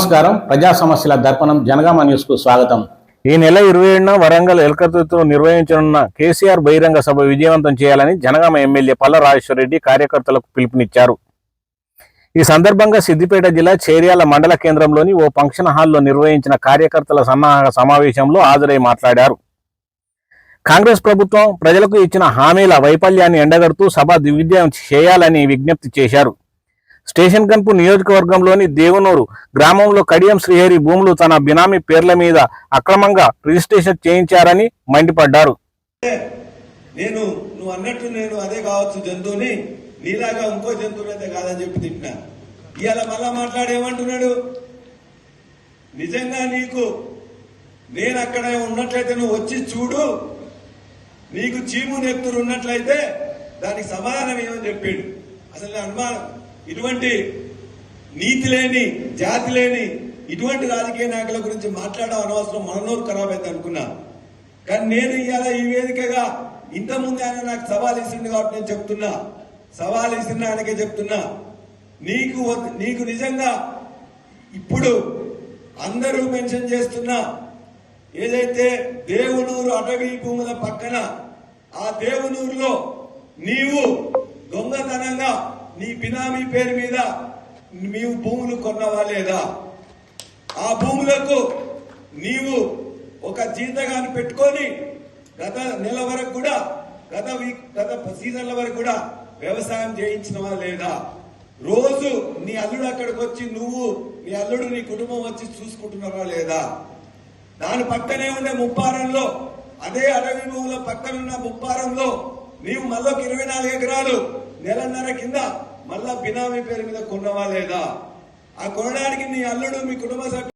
నమస్కారం. ప్రజా సమస్యల దర్పణం జనగామ న్యూస్ కు స్వాగతం. ఈ నెల 27న వరంగల్ ఎల్కతుర్తిలో నిర్వహించనున్న కేసీఆర్ బహిరంగ సభ విజయవంతం చేయాలని జనగామ ఎమ్మెల్యే పల్ల రాజేశ్వరరెడ్డి కార్యకర్తలకు పిలుపునిచ్చారు. ఈ సందర్భంగా సిద్దిపేట జిల్లా చేర్యాల మండల కేంద్రంలోని ఓ ఫంక్షన్ హాల్లో నిర్వహించిన కార్యకర్తల సన్నాహక సమావేశంలో హాజరై మాట్లాడారు. కాంగ్రెస్ ప్రభుత్వం ప్రజలకు ఇచ్చిన హామీల వైఫల్యాన్ని ఎండగడుతూ సభ దిగ్విజయం చేయాలని విజ్ఞప్తి చేశారు. స్టేషన్ గన్పు నియోజకవర్గంలోని దేవునూరు గ్రామంలో కడియం శ్రీహరి భూములు తన బినామీ పేర్ల మీద అక్రమంగా రిజిస్ట్రేషన్ చేయించారని మండిపడ్డారు. నువ్వు అన్నట్టు నేను అదే కావచ్చు జంతువుని, నీలాగా ఇంకో జంతువుని అయితే కాదని చెప్పి తిట్టినా. ఇవాళ మళ్ళా మాట్లాడేమంటున్నాడు, నిజంగా నీకు నేను అక్కడ ఉన్నట్లయితే నువ్వు వచ్చి చూడు, నీకు చీము నెత్తురు ఉన్నట్లయితే దానికి సమాధానం ఏమని చెప్పాడు. అసలు అనుమానం, ఇటువంటి నీతి లేని జాతి లేని ఇటువంటి రాజకీయ నాయకుల గురించి మాట్లాడడం అనవసరం, మననోరు ఖరాబ్ అయితే అనుకున్నా. కానీ నేను ఇవాళ ఈ వేదికగా ఇంతకుముందు ఆయన నాకు సవాల్ ఇస్తుంది కాబట్టి నేను చెప్తున్నా, సవాల్ ఇస్తున్న ఆయనకే చెప్తున్నా, నీకు నిజంగా ఇప్పుడు అందరూ మెన్షన్ చేస్తున్నా ఏదైతే దేవునూరు అటవీ భూముల పక్కన ఆ దేవునూరులో నీవు దొంగతనంగా నీ బినామీ పేరు మీద నీవు భూములు కొన్నవా లేదా, ఆ భూములకు నీవు ఒక జీతగాని పెట్టుకొని గత నెల వరకు కూడా గత సీజన్ల వరకు కూడా వ్యవసాయం చేయించినవా లేదా, రోజు నీ అల్లుడు అక్కడికి వచ్చి నువ్వు నీ అల్లుడు నీ కుటుంబం వచ్చి చూసుకుంటున్నావా లేదా, దాని పక్కనే ఉండే ముప్పారంలో అదే అడవి భూముల పక్కనున్న ముప్పారంలో నీవు మళ్ళీ 24 ఎకరాలు నెలన్నర కింద మళ్ళా బినామీ పేరు మీద కొన్నవా లేదా, ఆ కొనడానికి నీ అల్లుడు మీ కుటుంబ సభ్యులు